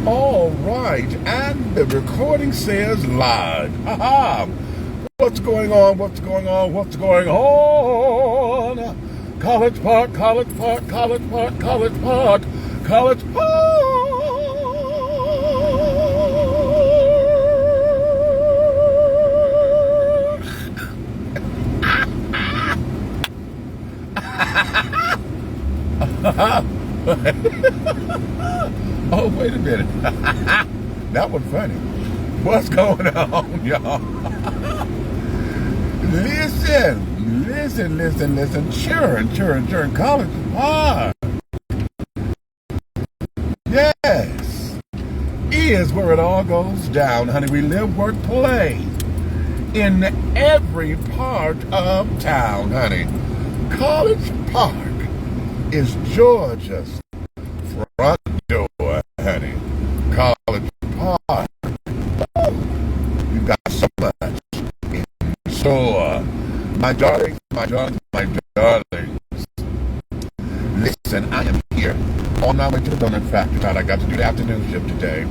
All right, and the recording says live. Haha. What's going on? What's going on? What's going on? College Park, College Park, College Park, College Park, College Park. Oh, wait a minute. That was funny. What's going on, y'all? Listen. Churn. College Park. Yes. Is where it all goes down, honey. We live, work, play in every part of town, honey. College Park is Georgia's front door, honey. College Park. Oh, you got so much in store. My darlings. Listen, I am here on my way to the donut factory. I got to do the afternoon shift today.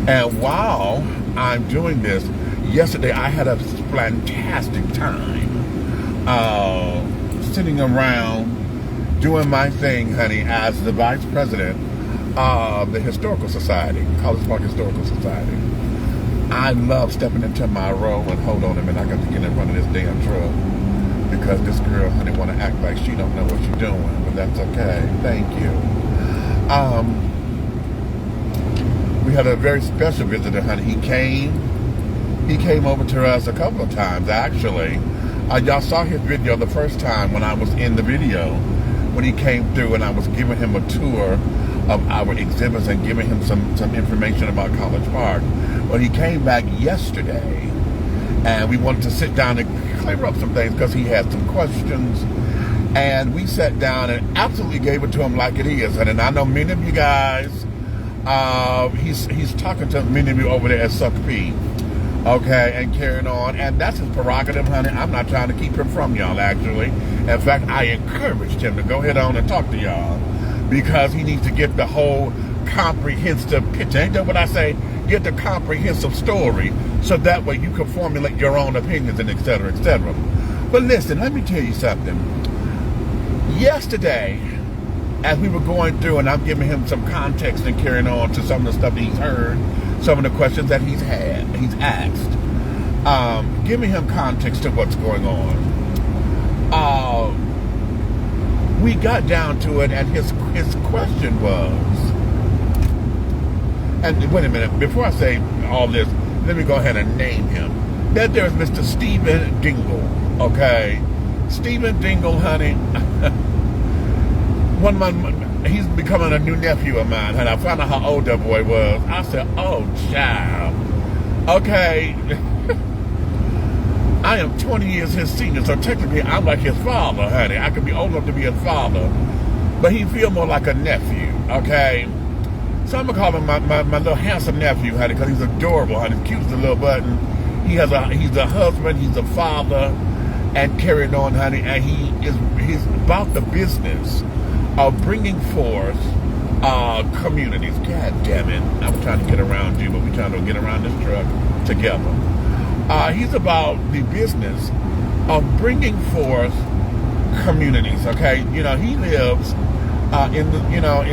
And while I'm doing this, yesterday I had a fantastic time sitting around doing my thing, honey, as the vice president of the Historical Society, College Park Historical Society. I love stepping into my role and hold on a minute, I got to get in front of this damn truck because this girl, honey, want to act like she don't know what she's doing, but that's okay. Thank you. We had a very special visitor, honey. He came over to us a couple of times, actually. Y'all saw his video the first time when I was in the video, when he came through and I was giving him a tour of our exhibits and giving him some information about College Park. Well, he came back yesterday and we wanted to sit down and clear up some things because he had some questions. And we sat down and absolutely gave it to him like it is. And I know many of you guys, he's talking to many of you over there at Suck P. Okay, and carrying on, and that's his prerogative, honey. I'm not trying to keep him from y'all, actually. In fact, I encouraged him to go ahead on and talk to y'all because he needs to get the whole comprehensive picture. Ain't that what I say? Get the comprehensive story so that way you can formulate your own opinions and et cetera, et cetera. But listen, let me tell you something. Yesterday, as we were going through and I'm giving him some context and carrying on to some of the stuff that he's heard, some of the questions that he's asked, giving him context to what's going on. We got down to it, and his question was, and wait a minute, before I say all this, let me go ahead and name him. That there's Mr. Stephen Dingle, okay? Stephen Dingle, honey, he's becoming a new nephew of mine, and I found out how old that boy was. I said, oh, child. Okay. I am 20 years his senior, so technically I'm like his father, honey. I could be old enough to be his father, but he feel more like a nephew, okay? So I'm going to call him my little handsome nephew, honey, because he's adorable, honey. He's cute as a little button. He's a husband, he's a father, and carrying on, honey, and he's about the business of bringing forth communities. God damn it. I'm trying to get around you, but we're trying to get around this truck together. He's about the business of bringing forth communities, okay? You know, he lives in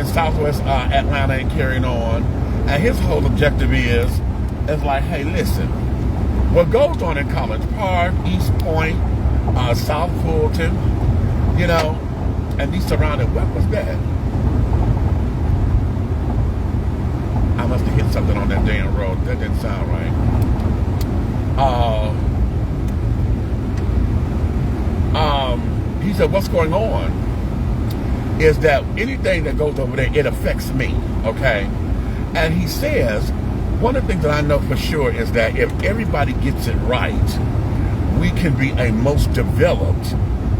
Southwest Atlanta and carrying on, and his whole objective is like, hey, listen, what goes on in College Park, East Point, South Fulton, you know, and these surrounding, what was that? I must have hit something on that damn road. That didn't sound right. He said, what's going on is that anything that goes over there, it affects me, okay? And he says, one of the things that I know for sure is that if everybody gets it right, we can be a most developed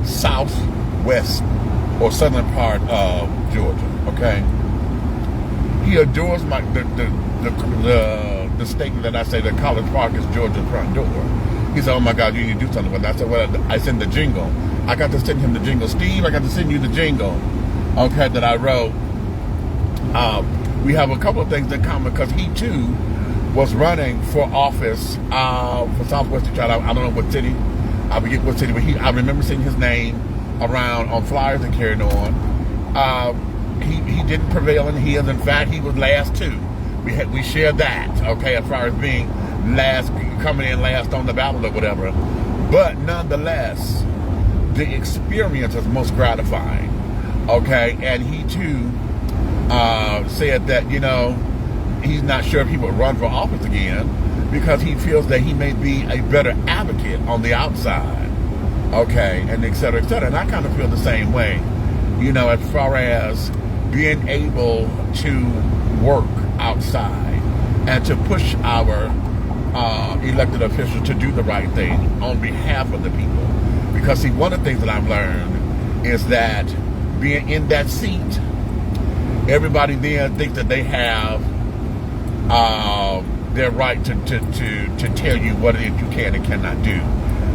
southwest or southern part of Georgia, okay? He adores the statement that I say that College Park is Georgia's front door. He said, oh my God, you need to do something with that. I said, well, I sent the jingle. I got to send him the jingle. Steve, I got to send you the jingle, okay, that I wrote we have a couple of things in common because he too was running for office for Southwest Detroit. I don't know what city. I forget what city, but I remember seeing his name around on flyers and carrying on. He didn't prevail in his. In fact, he was last too. We shared that, okay, as far as being last, coming in last on the ballot or whatever. But nonetheless, the experience is most gratifying, okay? And he too said that, you know, he's not sure if he would run for office again because he feels that he may be a better advocate on the outside, okay, and et cetera, et cetera. And I kind of feel the same way, you know, as far as being able to work outside and to push our elected officials to do the right thing on behalf of the people. Because see, one of the things that I've learned is that being in that seat, everybody then thinks that they have their right to tell you what it is you can and cannot do.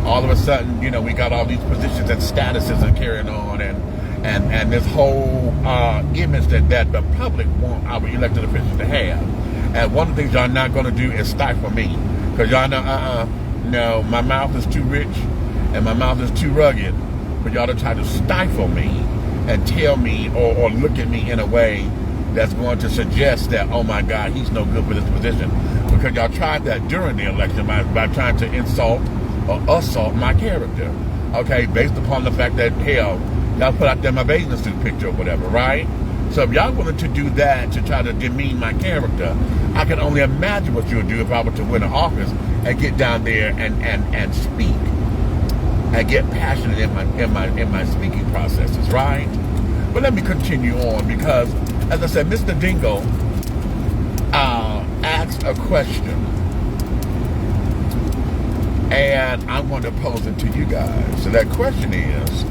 All of a sudden, you know, we got all these positions and statuses and carrying on, and this whole image that the public want our elected officials to have. And one of the things y'all not going to do is stifle me. Because y'all know, no, my mouth is too rich and my mouth is too rugged for y'all to try to stifle me and tell me or look at me in a way that's going to suggest that, oh my God, he's no good for this position. Because y'all tried that during the election by trying to insult or assault my character. Okay, based upon the fact that, hell, y'all put out there my bathing suit picture or whatever, right? So if y'all wanted to do that to try to demean my character, I can only imagine what you would do if I were to win an office and get down there and speak and get passionate in my speaking processes, right? But let me continue on because, as I said, Mr. Dingle asked a question, and I want to pose it to you guys. So that question is,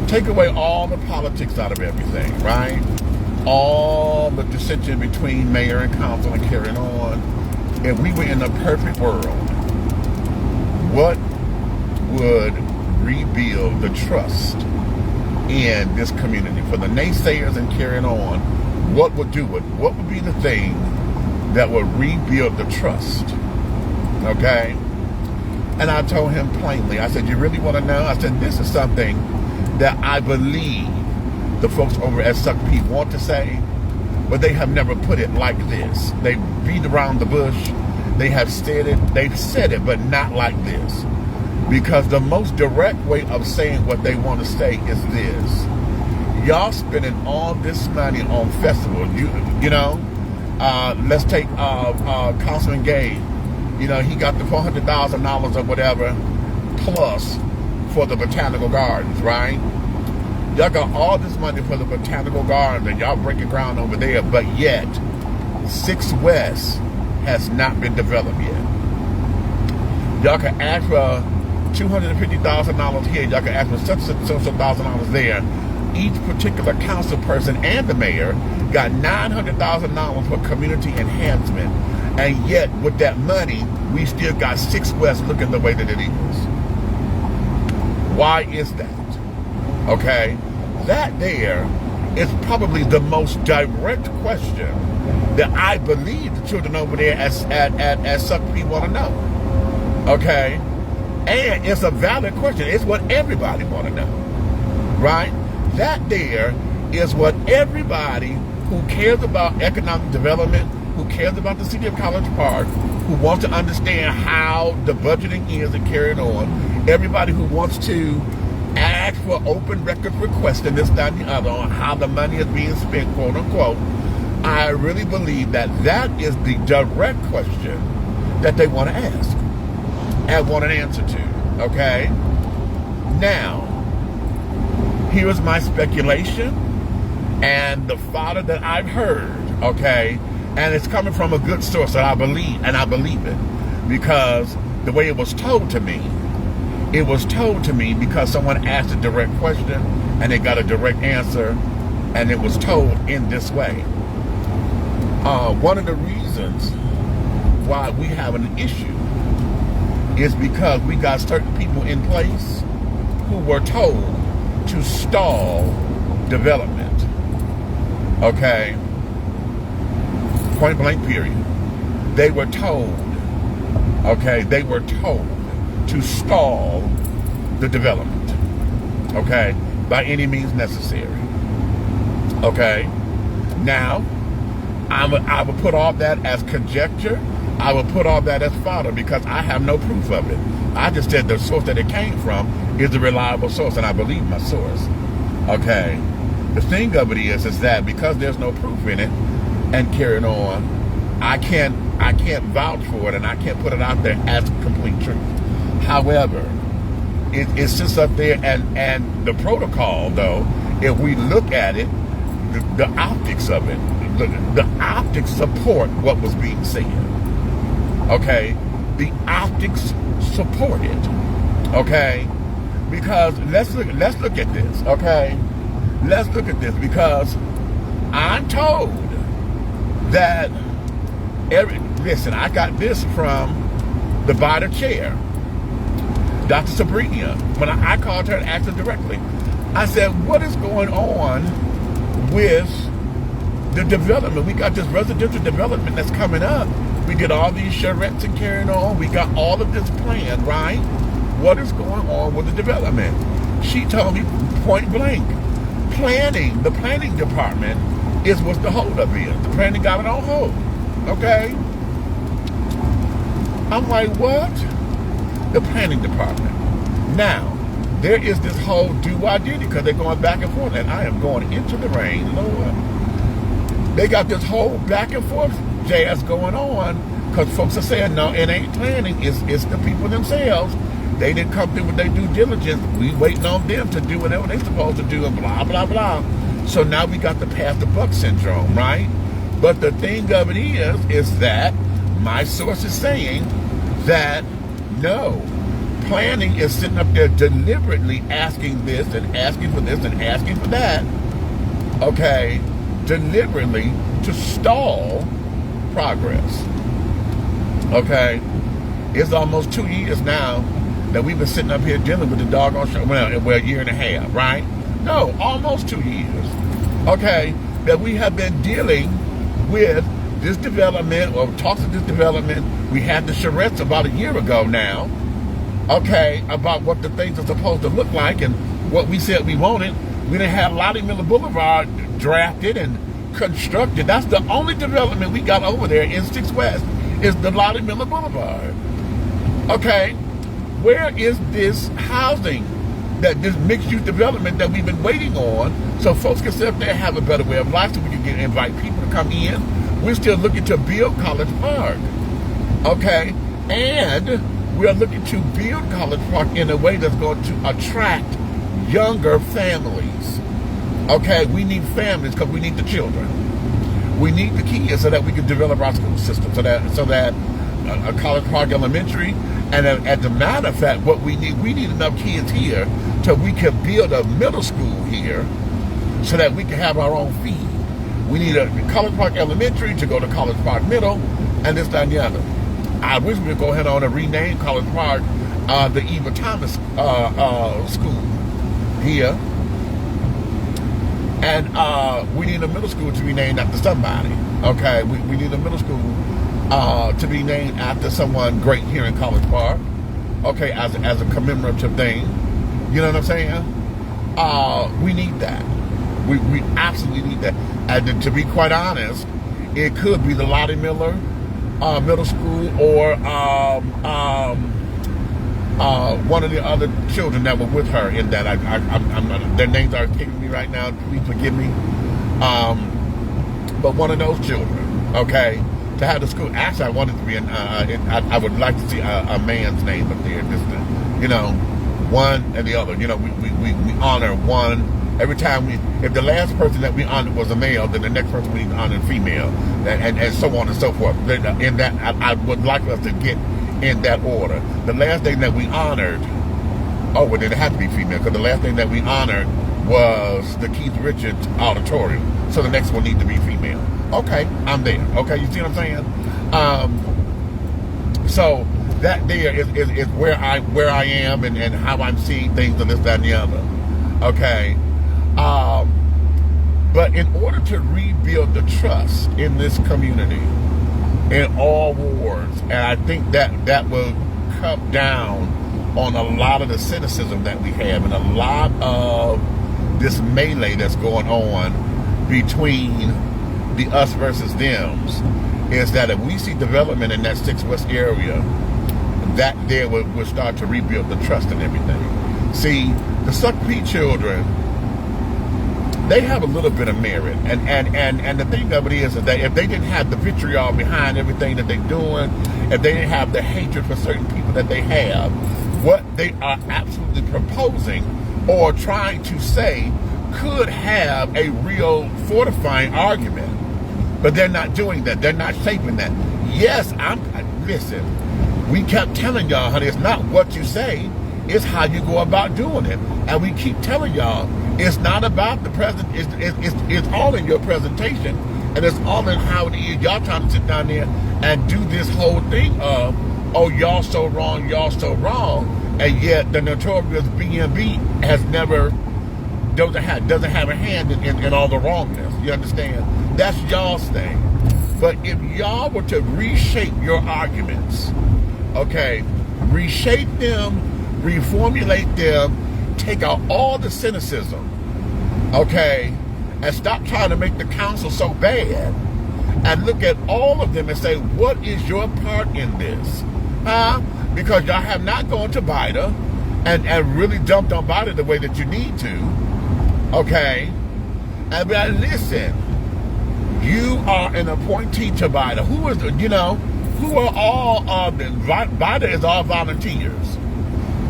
take away all the politics out of everything, right? All the dissension between mayor and council and carrying on. If we were in a perfect world, what would rebuild the trust in this community? For the naysayers and carrying on, what would do it? What would be the thing that would rebuild the trust? Okay? And I told him plainly, I said, you really want to know? I said, this is something that I believe the folks over at Suck P want to say, but they have never put it like this. They beat around the bush. They have said it. They've said it, but not like this. Because the most direct way of saying what they want to say is this. Y'all spending all this money on festivals. You know, let's take Councilman Gay. You know, he got the $400,000 or whatever plus for the botanical gardens, right? Y'all got all this money for the botanical gardens and y'all breaking ground over there, but yet 6 West has not been developed yet. Y'all can ask for $250,000 here, y'all can ask for such $1,000 there. Each particular council person and the mayor got $900,000 for community enhancement, and yet with that money, we still got 6 West looking the way that it is. Why is that? Okay, that there is probably the most direct question that I believe the children over there at Suck P want to know. Okay, and it's a valid question. It's what everybody want to know, right? That there is what everybody who cares about economic development, who cares about the city of College Park, who wants to understand how the budgeting is and carrying on, everybody who wants to ask for open record requests and this, that, and the other on how the money is being spent, quote unquote, I really believe that that is the direct question that they want to ask and want an answer to, okay? Now, here is my speculation and the fodder that I've heard, okay? And it's coming from a good source that I believe, and I believe it. Because the way it was told to me because someone asked a direct question and they got a direct answer, and it was told in this way. One of the reasons why we have an issue is because we got certain people in place who were told to stall development. Okay? Point blank period. They were told, okay, they were told to stall the development, okay, by any means necessary. Okay? Now, I would put all that as conjecture. I would put all that as fodder because I have no proof of it. I just said the source that it came from is a reliable source, and I believe my source. Okay? The thing of it is that because there's no proof in it, and carrying on, I can't vouch for it, and I can't put it out there as complete truth. However, it sits up there, and the protocol, though, if we look at it, the optics of it, the optics support what was being said. Okay? The optics support it. Okay? Because let's look at this. Okay? Let's look at this because I'm told that listen, I got this from the Biden chair, Dr. Sabrina. When I called her and asked her directly, I said, what is going on with the development? We got this residential development that's coming up. We get all these charrettes and carrying on. We got all of this planned, right? What is going on with the development? She told me point blank. The planning department is what the holdup is. The planning got it on hold. Okay? I'm like, what? The planning department. Now, there is this whole do-I-did because they're going back and forth, and I am going into the rain, Lord. They got this whole back and forth jazz going on because folks are saying, no, it ain't planning. It's the people themselves. They didn't come through with their due diligence. We waiting on them to do whatever they're supposed to do and blah, blah, blah. So now we got the pass the buck syndrome, right? But the thing of it is that my source is saying that no, planning is sitting up there deliberately asking this and asking for this and asking for that, okay, deliberately to stall progress. Okay? It's almost 2 years now that we've been sitting up here dealing with the doggone show. Well, a year and a half, right? No, almost 2 years. Okay? That we have been dealing with this development or talks of this development. We had the charrettes about a year ago now. Okay? About what the things are supposed to look like and what we said we wanted. We didn't have Lottie Miller Boulevard drafted and constructed. That's the only development we got over there in 6 West is the Lottie Miller Boulevard. Okay? Where is this housing, that this mixed-use development that we've been waiting on so folks can sit up there and have a better way of life so we can invite people to come in? We're still looking to build College Park. Okay? And we're looking to build College Park in a way that's going to attract younger families. Okay? We need families because we need the children. We need the kids so that we can develop our school system so that a College Park Elementary. And as a matter of fact, what we need enough kids here so we can build a middle school here so that we can have our own feed. We need a College Park Elementary to go to College Park Middle and this, that, and the other. I wish we would go ahead on and rename College Park the Eva Thomas School here. And we need a middle school to be named after somebody. Okay, we need a middle school to be named after someone great here in College Park. Okay, as a commemorative thing. You know what I'm saying? We need that. We absolutely need that. And to be quite honest, it could be the Lottie Miller Middle School or one of the other children that were with her in that. I'm their names are escaping me right now. Please forgive me. But one of those children, okay, to have the school. Actually, I wanted to be I would like to see a man's name up there. Just to, one and the other. We honor one. Every time if the last person that we honored was a male, then the next person we need to honor a female, and so on and so forth. In that, I would like us to get in that order. The last thing that we honored, well, it had to be female, because the last thing that we honored was the Keith Richards Auditorium. So the next one needs to be female. Okay, I'm there. Okay, you see what I'm saying? So that there is where I am and how I'm seeing things and this, that, and the other. Okay. But in order to rebuild the trust in this community, in all wards, and I think that will come down on a lot of the cynicism that we have and a lot of this melee that's going on between the us versus thems, is that if we see development in that 6 West area, that there will start to rebuild the trust and everything. See, the Suckpea children, they have a little bit of merit. And the thing of it is that if they didn't have the vitriol behind everything that they're doing, if they didn't have the hatred for certain people that they have, what they are absolutely proposing or trying to say could have a real fortifying argument. But they're not doing that. They're not shaping that. Yes, listen, we kept telling y'all, honey, it's not what you say, it's how you go about doing it. And we keep telling y'all, it's not about the present, it's all in your presentation, and it's all in how it is. Y'all trying to sit down there and do this whole thing of, oh, y'all so wrong, and yet the notorious BNB has never, doesn't have a hand in all the wrongness. You understand? That's y'all's thing. But if y'all were to reshape your arguments, okay, reshape them, reformulate them, take out all the cynicism, okay, and stop trying to make the council so bad, and look at all of them and say, what is your part in this? Huh? Because y'all have not gone to Bida and really dumped on Bida the way that you need to, okay? And but listen, you are an appointee to Bida. Who is, who are all of them? Bida is all volunteers.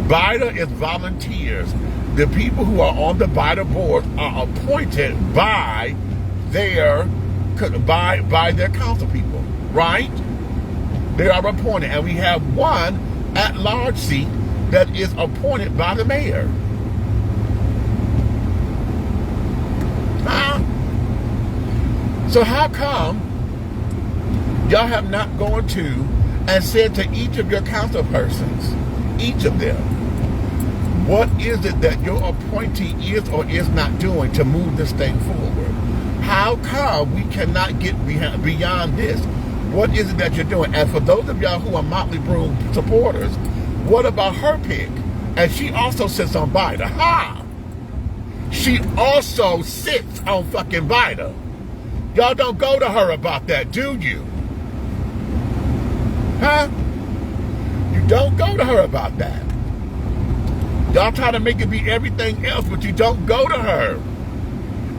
Bida is volunteers. The people who are on the Bida board are appointed by their council people, right? They are appointed, and we have one at-large seat that is appointed by the mayor. Huh? So how come y'all have not gone to and said to each of your council persons, each of them, what is it that your appointee is or is not doing to move this thing forward? How come we cannot get beyond this? What is it that you're doing? And for those of y'all who are Motley Broom supporters, what about her pick? And she also sits on Bida. Ha! She also sits on fucking Bida. Y'all don't go to her about that, do you? Huh? You don't go to her about that. Y'all try to make it be everything else, but you don't go to her.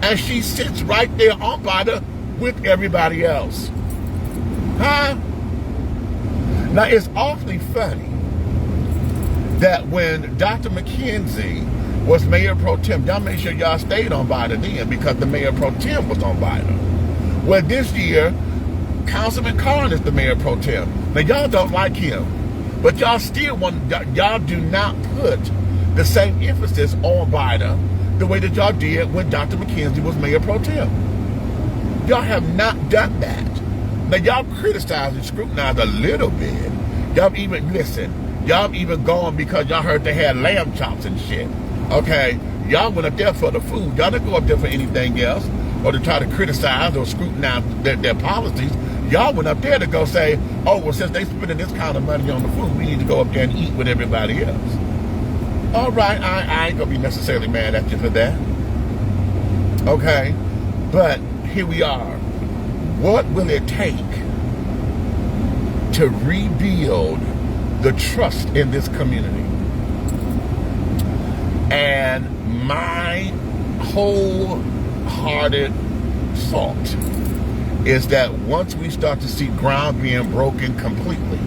And she sits right there on Bida with everybody else. Huh? Now, it's awfully funny that when Dr. McKenzie was Mayor Pro Tem, y'all make sure y'all stayed on Bida then, because the Mayor Pro Tem was on Bida. Well, this year, Councilman Carn is the Mayor Pro Tem. Now, y'all don't like him, but y'all still y'all do not put the same emphasis on Bida the way that y'all did when Dr. McKenzie was Mayor Pro Tem. Y'all have not done that. Now, y'all criticize and scrutinize a little bit. Y'all even gone because y'all heard they had lamb chops and shit. Okay? Y'all went up there for the food. Y'all didn't go up there for anything else or to try to criticize or scrutinize their policies. Y'all went up there to go say, oh, well, since they spending this kind of money on the food, we need to go up there and eat with everybody else. All right, I ain't going to be necessarily mad at you for that. Okay? But here we are. What will it take to rebuild the trust in this community? And my wholehearted thought is that once we start to see ground being broken completely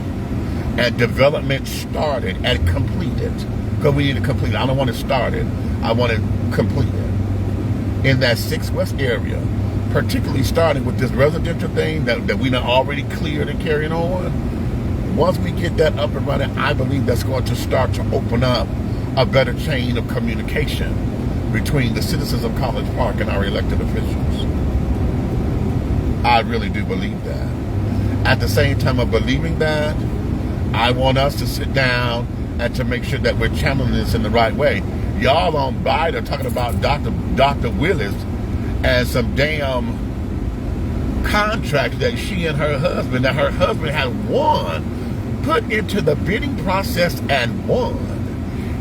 and development started and completed, because we need to complete it. I don't want it started. I want it completed. In that 6 West area, particularly starting with this residential thing that we done already cleared and carrying on. Once we get that up and running, I believe that's going to start to open up a better chain of communication between the citizens of College Park and our elected officials. I really do believe that. At the same time of believing that, I want us to sit down and to make sure that we're channeling this in the right way. Y'all on Biden talking about Dr. Willis and some damn contracts that she and her husband, that her husband had won, put into the bidding process and won.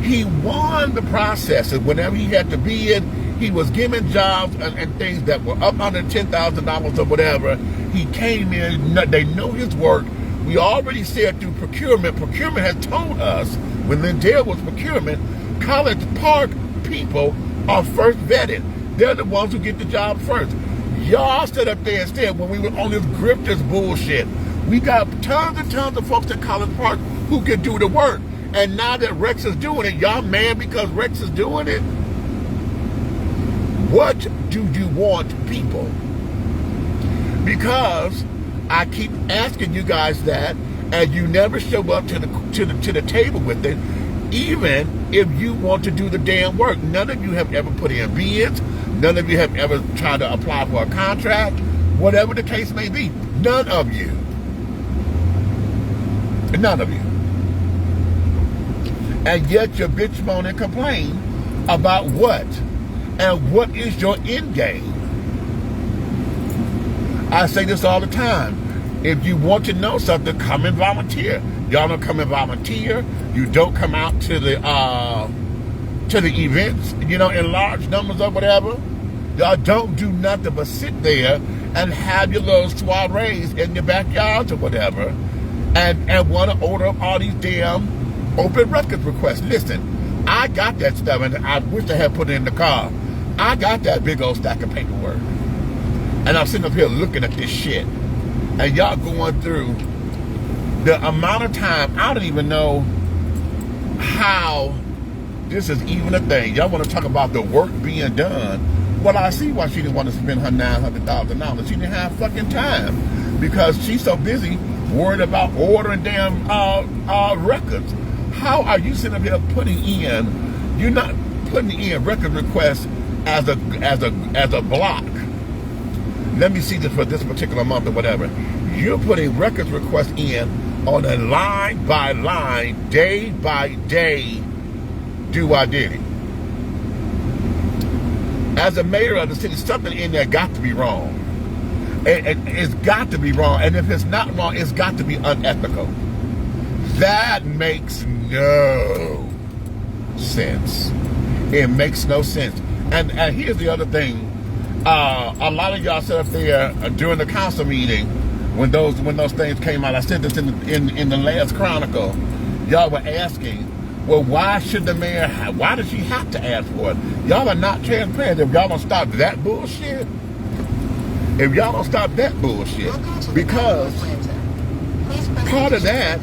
He won the process, and whenever he had to bid, he was given jobs and things that were up under $10,000 or whatever. He came in, they know his work. We already said through procurement has told us, when Lindell was procurement, College Park people are first vetted. They're the ones who get the job first. Y'all stood up there and said, when we were on this grifters bullshit, we got tons and tons of folks at College Park who can do the work. And now that Rex is doing it, y'all mad because Rex is doing it? What do you want, people? Because I keep asking you guys that, and you never show up to the table with it, even if you want to do the damn work. None of you have ever put in bids. None of you have ever tried to apply for a contract. Whatever the case may be. None of you. None of you. And yet you bitch, moan, and complain about what? And what is your end game? I say this all the time. If you want to know something, come and volunteer. Y'all don't come and volunteer. You don't come out to the events, you know, in large numbers or whatever. Y'all don't do nothing but sit there and have your little soirees in your backyards or whatever, and want to order up all these damn open records requests. Listen, I got that stuff, and I wish I had put it in the car. I got that big old stack of paperwork. And I'm sitting up here looking at this shit. And y'all going through the amount of time, I don't even know how this is even a thing. Y'all want to talk about the work being done. Well, I see why she didn't want to spend her $900,000. She didn't have fucking time because she's so busy worried about ordering damn records. How are you sitting up here putting in? You're not putting in record requests as a block. Let me see this for this particular month or whatever. You're putting records requests in on a line by line, day by day. Do I did it? As a mayor of the city, something in there got to be wrong. It's got to be wrong. And if it's not wrong, it's got to be unethical. That makes no sense. It makes no sense. And here's the other thing. A lot of y'all sat up there during the council meeting when those things came out. I said this in the last Chronicle. Y'all were asking, well, why should the mayor? Why does she have to ask for it? Y'all are not transparent. If y'all don't stop that bullshit, because part of that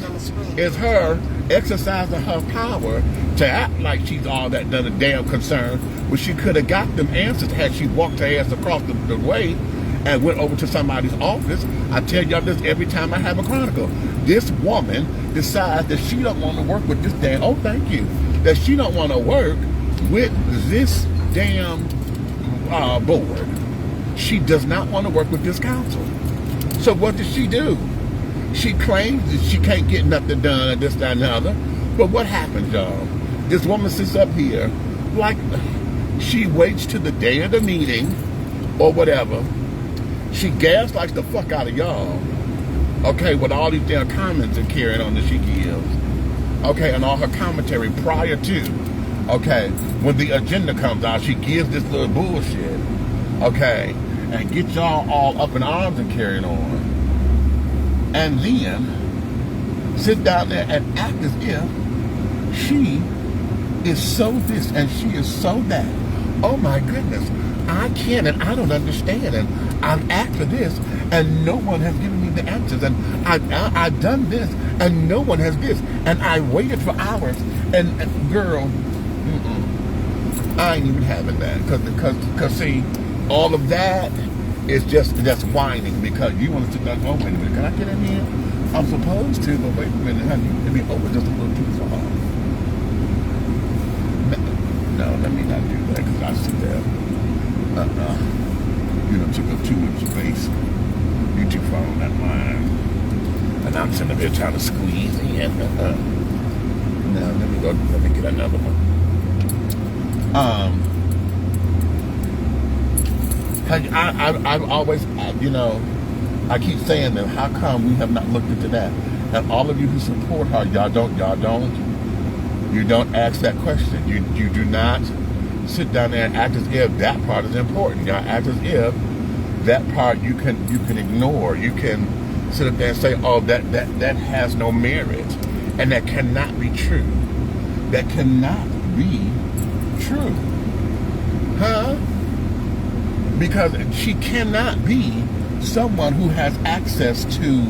is her exercising her power to act like she's all that done a damn concern, but she could have got them answers had she walked her ass across the way and went over to somebody's office. I tell y'all this every time I have a Chronicle. This woman decides that she don't want to work with this damn, oh thank you, that she don't want to work with this damn board. She does not want to work with this council. So what does she do? She claims that she can't get nothing done and this, that, and the other. But what happens, y'all? This woman sits up here like she waits to the day of the meeting or whatever. She gaslights the fuck out of y'all. Okay, with all these damn comments and carrying on that she gives. Okay, and all her commentary prior to. Okay, when the agenda comes out, she gives this little bullshit. Okay, and get y'all all up in arms and carrying on. And then sit down there and act as if she is so this and she is so that. Oh my goodness, I can't and I don't understand, and I've asked for this and no one has given me the answers, and I've done this and no one has this, and I waited for hours, and girl, I ain't even having that, because see, all of that is just whining because you want to sit down. Oh wait a minute, can I get in here? I'm supposed to, but wait a minute, honey, let me open just a little too far. No, let me not do that because I see that. You done took up too much space. You too far on that line. And I'm sitting there trying to squeeze in. Now let me get another one. I've always, I keep saying that. How come we have not looked into that? And all of you who support her, you don't ask that question. You do not sit down there and act as if that part is important. Y'all act as if that part you can ignore. You can sit up there and say, oh, that has no merit, and that cannot be true. That cannot be true, huh? Because she cannot be someone who has access to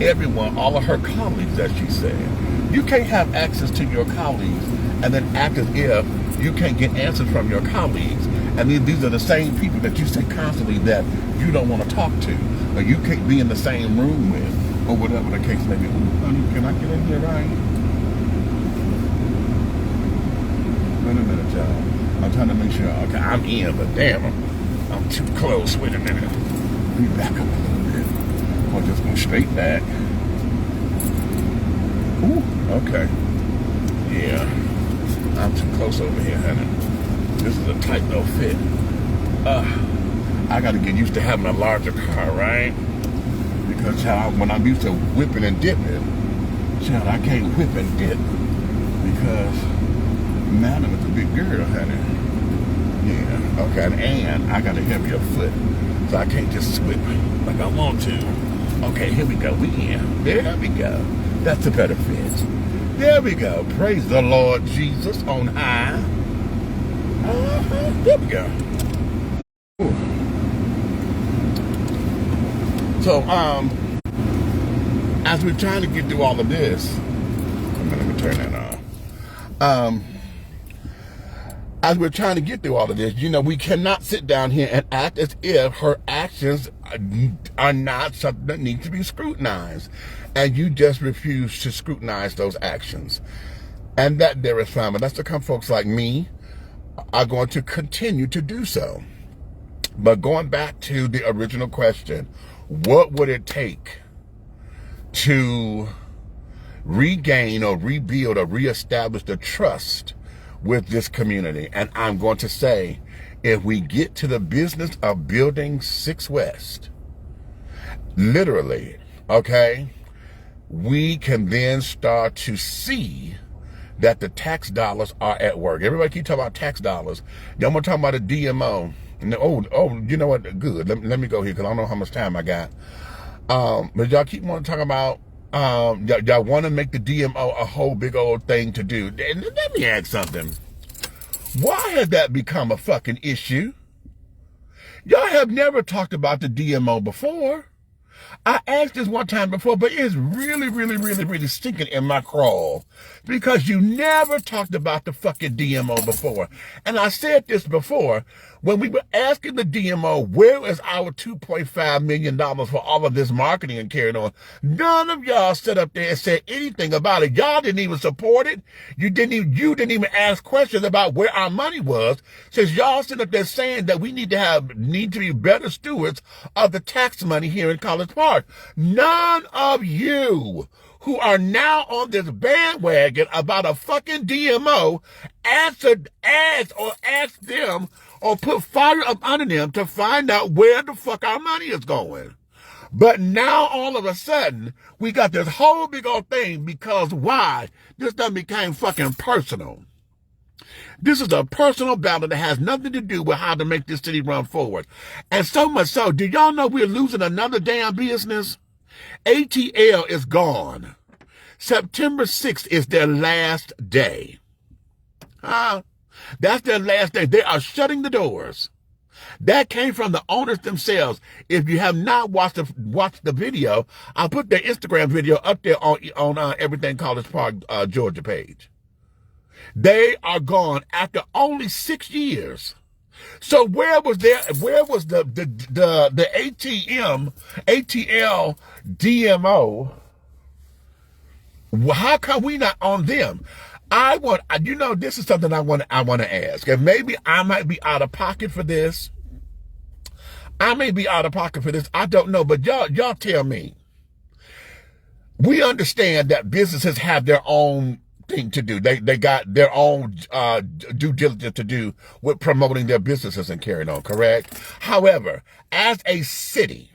everyone, all of her colleagues, as she said. You can't have access to your colleagues and then act as if you can't get answers from your colleagues. And these are the same people that you say constantly that you don't want to talk to, or you can't be in the same room with, or whatever the case may be. Ooh, honey, can I get in here, right? Wait a minute, y'all. I'm trying to make sure. Okay, I'm in, but damn, I'm too close. Wait a minute. Let me back up a little bit. I'll just go straight back. Ooh, okay. Yeah, I'm too close over here, honey. This is a tight little fit. I got to get used to having a larger car, right? Because when I'm used to whipping and dipping, child, I can't whip and dip because madam is a big girl, honey. Yeah, okay, and I got a heavier foot, so I can't just whip like I want to. Okay, here we go. We in. There we go. That's a better fit. There we go. Praise the Lord Jesus on high. There we go. Ooh. So, as we're trying to get through all of this, let me turn that on. As we're trying to get through all of this, we cannot sit down here and act as if her actions are not something that needs to be scrutinized. And you just refuse to scrutinize those actions. And that there is fine. But that's the kind of folks like me are going to continue to do so. But going back to the original question, what would it take to regain or rebuild or reestablish the trust with this community? And I'm going to say, if we get to the business of building 6 West, literally, okay, we can then start to see that the tax dollars are at work. Everybody keep talking about tax dollars. Y'all want to talk about a DMO. Oh, you know what? Good. Let me go here because I don't know how much time I got. But y'all keep wanting to talk about, y'all want to make the DMO a whole big old thing to do. And let me ask something. Why has that become a fucking issue? Y'all have never talked about the DMO before. I asked this one time before, but it's really stinking in my crawl because you never talked about the fucking DMO before. And I said this before, when we were asking the DMO, where is our $2.5 million for all of this marketing and carrying on? None of y'all stood up there and said anything about it. Y'all didn't even support it. You didn't even ask questions about where our money was, since y'all stood up there saying that we need to be better stewards of the tax money here in College Park. None of you who are now on this bandwagon about a fucking DMO asked them or put fire up under them to find out where the fuck our money is going. But now all of a sudden, we got this whole big old thing because why? This done became fucking personal. This is a personal battle that has nothing to do with how to make this city run forward. And so much so, do y'all know we're losing another damn business? ATL is gone. September 6th is their last day. That's their last day. They are shutting the doors. That came from the owners themselves. If you have not watched the video, I'll put their Instagram video up there on Everything College Park, Georgia page. They are gone after only 6 years. So where was the ATL DMO? How come we not on them? This is something I want to ask. And maybe I might be out of pocket for this. I don't know, but y'all tell me. We understand that businesses have their own thing to do. They got their own due diligence to do with promoting their businesses and carrying on, correct? However, as a city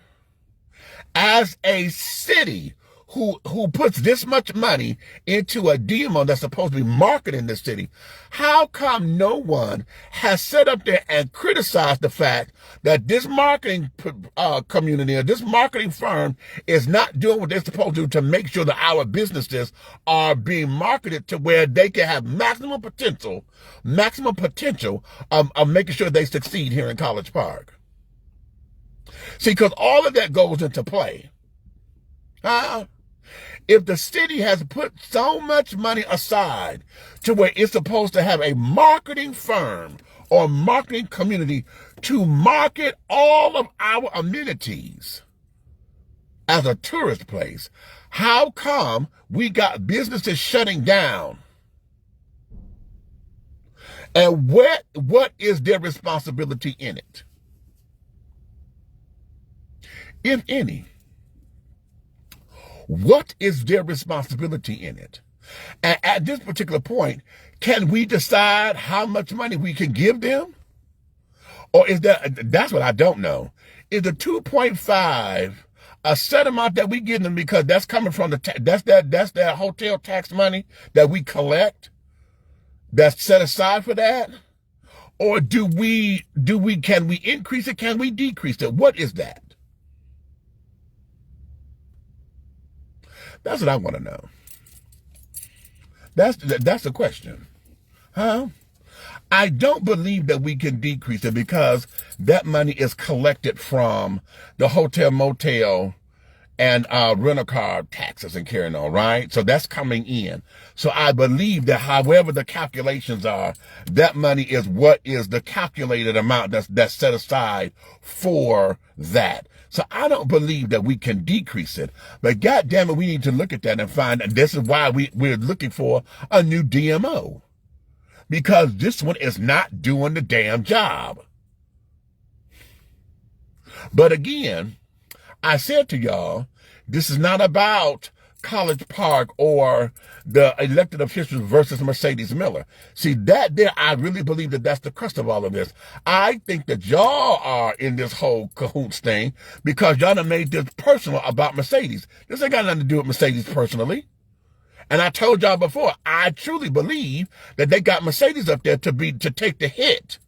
who puts this much money into a demo that's supposed to be marketing the city, how come no one has set up there and criticized the fact that this marketing community or this marketing firm is not doing what they're supposed to make sure that our businesses are being marketed to where they can have maximum potential of making sure they succeed here in College Park? See, because all of that goes into play. If the city has put so much money aside to where it's supposed to have a marketing firm or marketing community to market all of our amenities as a tourist place, how come we got businesses shutting down? And what is their responsibility in it, if any? What is their responsibility in it? And at this particular point, can we decide how much money we can give them? Or is that's what I don't know. Is the 2.5 a set amount that we give them because that's coming from that's that hotel tax money that we collect that's set aside for that? Or can we increase it? Can we decrease it? What is that? That's what I want to know. That's the question. I don't believe that we can decrease it because that money is collected from the hotel, motel, and rental car taxes and carrying on, right? So that's coming in. So I believe that however the calculations are, that money is what is the calculated amount that's set aside for that. So I don't believe that we can decrease it. But God damn it, we need to look at that and find, and this is why we're looking for a new DMO. Because this one is not doing the damn job. But again, I said to y'all, this is not about College Park or the elected officials versus Mercedes Miller. See, that there, I really believe that that's the crux of all of this. I think that y'all are in this whole cahoots thing because y'all done made this personal about Mercedes. This ain't got nothing to do with Mercedes personally. And I told y'all before, I truly believe that they got Mercedes up there to take the hit.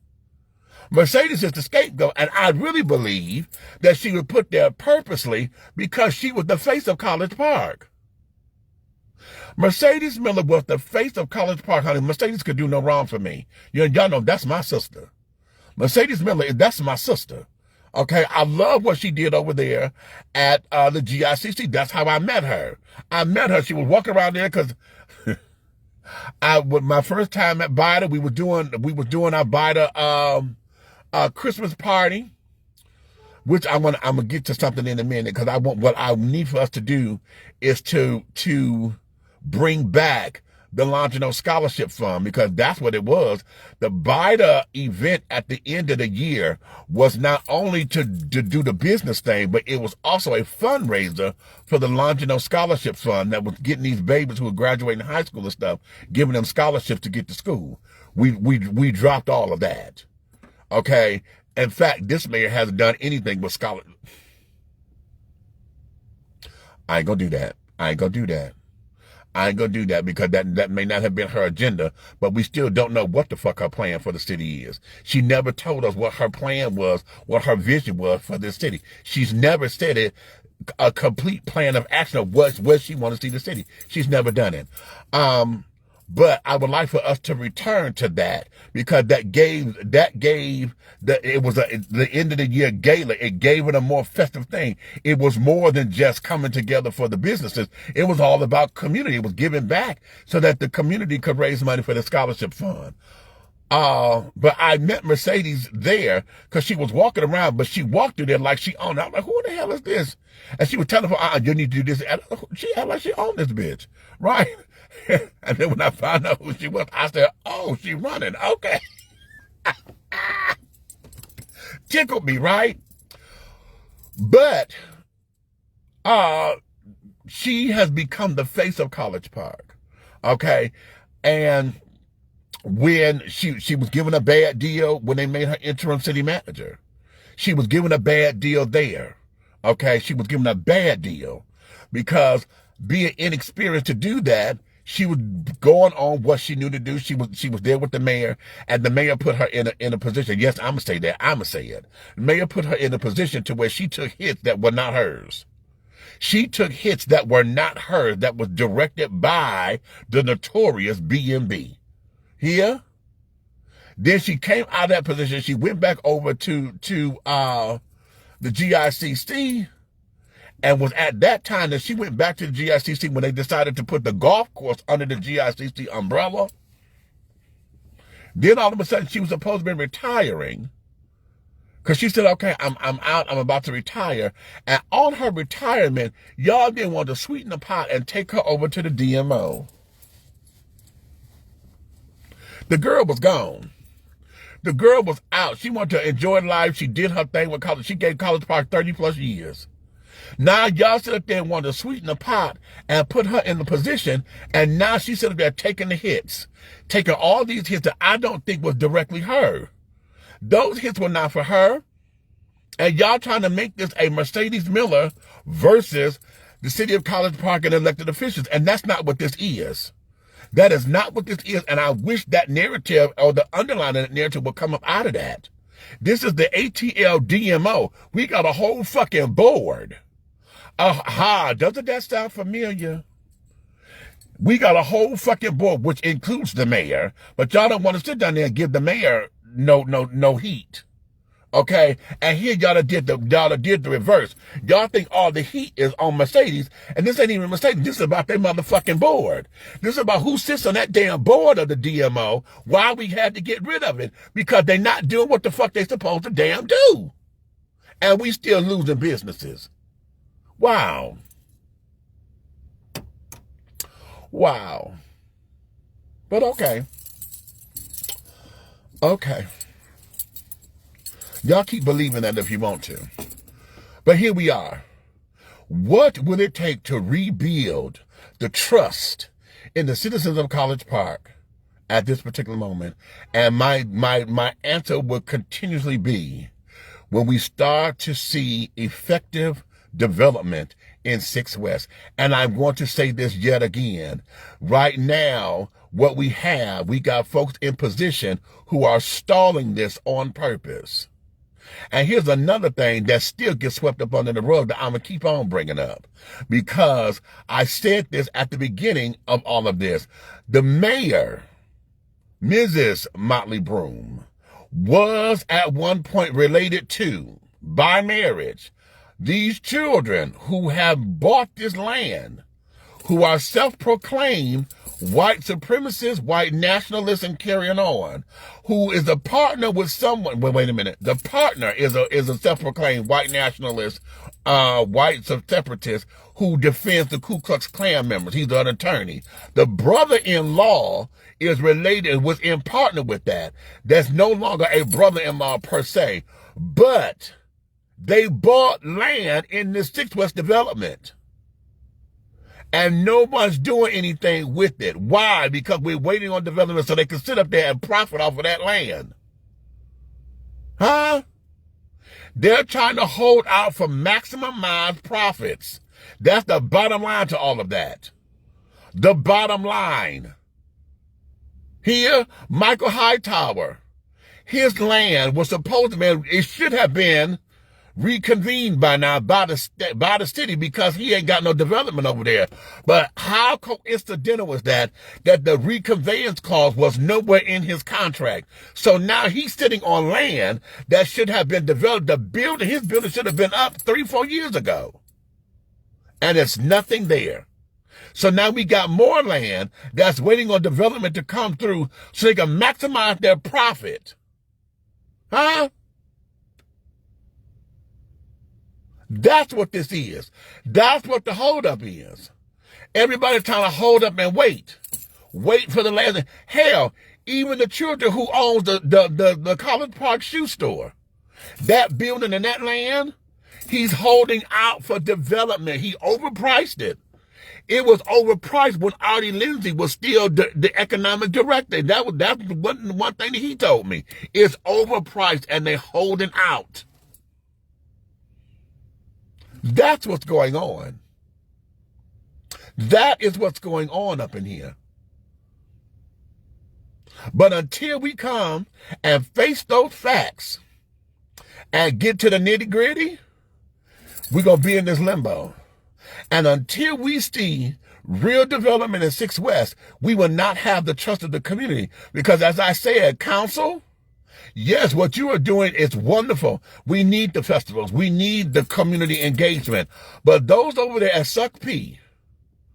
Mercedes is the scapegoat, and I really believe that she was put there purposely because she was the face of College Park. Mercedes Miller was the face of College Park, honey. Mercedes could do no wrong for me. Y'all know that's my sister. Mercedes Miller, that's my sister. Okay, I love what she did over there at the GICC. That's how I met her. She was walking around there because with my first time at Bida, we were doing our Bida Christmas party, which I'm gonna get to something in a minute because what I need for us to do is to bring back the Longino Scholarship Fund, because that's what it was. The Bida event at the end of the year was not only to do the business thing, but it was also a fundraiser for the Longino Scholarship Fund that was getting these babies who were graduating high school and stuff, giving them scholarships to get to school. We dropped all of that. Okay. In fact, this mayor hasn't done anything with scholarship. I ain't gonna do that because that may not have been her agenda, but we still don't know what the fuck her plan for the city is. She never told us what her plan was, what her vision was for this city. She's never said it, a complete plan of action of what she wants to see the city. She's never done it. But I would like for us to return to that because it was the end of the year gala. It gave it a more festive thing. It was more than just coming together for the businesses. It was all about community. It was giving back so that the community could raise money for the scholarship fund. But I met Mercedes there because she was walking around, but she walked through there like she owned it. I'm like, who the hell is this? And she was telling her, you need to do this. And she acted like she owned this bitch, right? And then when I found out who she was, I said, oh, she running. Okay. Tickled me, right? But she has become the face of College Park. Okay. And when she was given a bad deal when they made her interim city manager. She was given a bad deal there. Okay. She was given a bad deal because being inexperienced to do that, she was going on what she knew to do. She was there with the mayor, and the mayor put her in a position. Yes, I'm gonna say that. I'm gonna say it. The mayor put her in a position to where she took hits that were not hers. She took hits that were not hers, that was directed by the notorious BMB. Here. Then she came out of that position. She went back over to the GICC. And was at that time that she went back to the GICC when they decided to put the golf course under the GICC umbrella. Then all of a sudden she was supposed to be retiring because she said, okay, I'm out. I'm about to retire. And on her retirement, y'all didn't want to sweeten the pot and take her over to the DMO. The girl was gone. The girl was out. She wanted to enjoy life. She did her thing with college. She gave College Park 30 plus years. Now y'all sit up there and want to sweeten the pot and put her in the position, and now she's sitting there taking the hits, taking all these hits that I don't think was directly her. Those hits were not for her, and y'all trying to make this a Mercedes Miller versus the city of College Park and elected officials, and that's not what this is. That is not what this is, and I wish that narrative or the underlying narrative would come up out of that. This is the ATL DMO. We got a whole fucking board. Doesn't that sound familiar? We got a whole fucking board, which includes the mayor, but y'all don't want to sit down there and give the mayor no heat. Okay? And here y'all did the reverse. Y'all think all the heat is on Mercedes, and this ain't even Mercedes. This is about their motherfucking board. This is about who sits on that damn board of the DMO, why we had to get rid of it, because they're not doing what the fuck they supposed to damn do. And we still losing businesses. Wow. Wow. But okay. Okay. Y'all keep believing that if you want to. But here we are. What will it take to rebuild the trust in the citizens of College Park at this particular moment? And my answer will continuously be when we start to see effective development in 6 West. And I'm going to say this yet again. Right now, what we got folks in position who are stalling this on purpose. And here's another thing that still gets swept up under the rug that I'm going to keep on bringing up, because I said this at the beginning of all of this. The mayor, Mrs. Motley Broom, was at one point related to, by marriage, these children who have bought this land, who are self-proclaimed white supremacists, white nationalists, and carrying on, who is a partner with someone. Wait a minute. The partner is a self-proclaimed white nationalist, white separatist who defends the Ku Klux Klan members. He's an attorney. The brother-in-law is related, was in partner with that. That's no longer a brother-in-law per se, but they bought land in this 6 West development. And no one's doing anything with it. Why? Because we're waiting on development so they can sit up there and profit off of that land. Huh? They're trying to hold out for maximized profits. That's the bottom line to all of that. The bottom line. Here, Michael Hightower, his land was supposed to be, it should have been reconvened by now by the city, because he ain't got no development over there. But how coincidental was that the reconveyance clause was nowhere in his contract? So now he's sitting on land that should have been developed. His building should have been up 3-4 years ago. And it's nothing there. So now we got more land that's waiting on development to come through so they can maximize their profit. Huh? That's what this is. That's what the holdup is. Everybody's trying to hold up and wait. Wait for the last. Hell, even the children who owns the College Park shoe store, that building and that land, he's holding out for development. He overpriced it. It was overpriced when Artie Lindsay was still the economic director. That's one thing that he told me. It's overpriced and they're holding out. That's what's going on. That is what's going on up in here. But until we come and face those facts and get to the nitty-gritty, we're going to be in this limbo. And until we see real development in 6 West, we will not have the trust of the community. Because as I said, council, yes, what you are doing is wonderful. We need the festivals. We need the community engagement. But those over there at Suck P,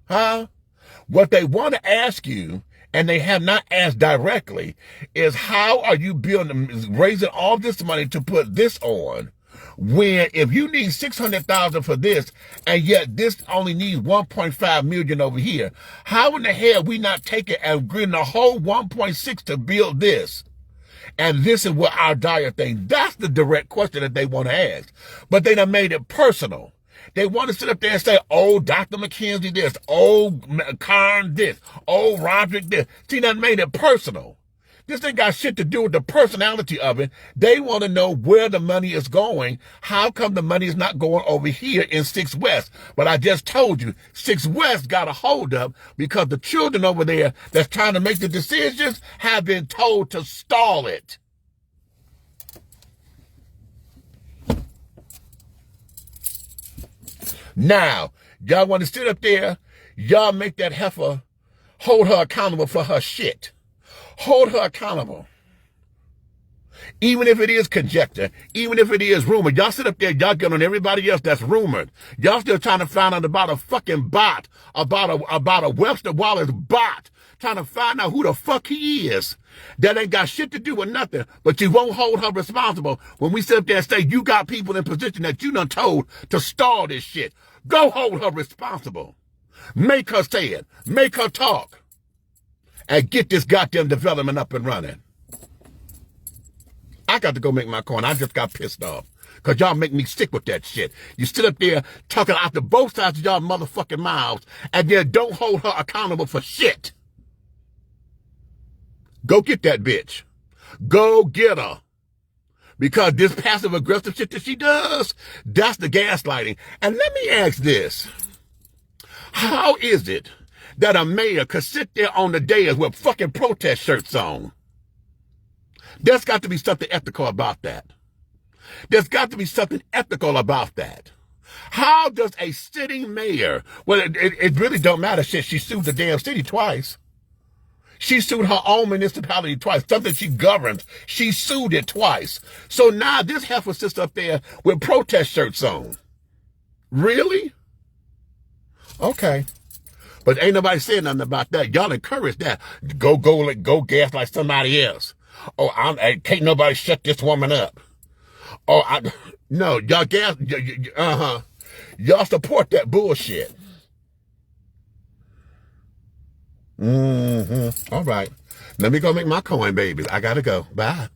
what they want to ask you, and they have not asked directly, is how are you raising all this money to put this on, when if you need $600,000 for this, and yet this only needs $1.5 million over here, how in the hell we not taking and getting the whole 1.6 to build this? And this is what our dire thing. That's the direct question that they want to ask. But they done made it personal. They want to sit up there and say, oh, Dr. McKenzie this, oh, Karn this, oh, Roderick this. See, that made it personal. This ain't got shit to do with the personality of it. They want to know where the money is going. How come the money is not going over here in 6 West? But I just told you, 6 West got a hold up because the children over there that's trying to make the decisions have been told to stall it. Now, y'all want to sit up there, y'all make that heifer, hold her accountable for her shit. Hold her accountable. Even if it is conjecture, even if it is rumor, y'all sit up there, y'all get on everybody else that's rumored. Y'all still trying to find out about a fucking bot, about a Webster Wallace bot, trying to find out who the fuck he is. That ain't got shit to do with nothing, but you won't hold her responsible when we sit up there and say you got people in position that you done told to stall this shit. Go hold her responsible. Make her say it. Make her talk. And get this goddamn development up and running. I got to go make my coin. I just got pissed off. Because y'all make me sick with that shit. You sit up there talking out to both sides of y'all motherfucking mouths and then don't hold her accountable for shit. Go get that bitch. Go get her. Because this passive aggressive shit that she does, that's the gaslighting. And let me ask this. How is it that a mayor could sit there on the dais with fucking protest shirts on? There's got to be something ethical about that. There's got to be something ethical about that. How does a sitting mayor, well, it really don't matter shit. She sued the damn city twice. She sued her own municipality twice. Something she governs. She sued it twice. So now this heifer sits up there with protest shirts on. Really? Okay. But ain't nobody saying nothing about that. Y'all encourage that. Go gas like somebody else. Oh, can't nobody shut this woman up. Oh, no, y'all gas, y'all support that bullshit. All right. Let me go make my coin, baby. I gotta go. Bye.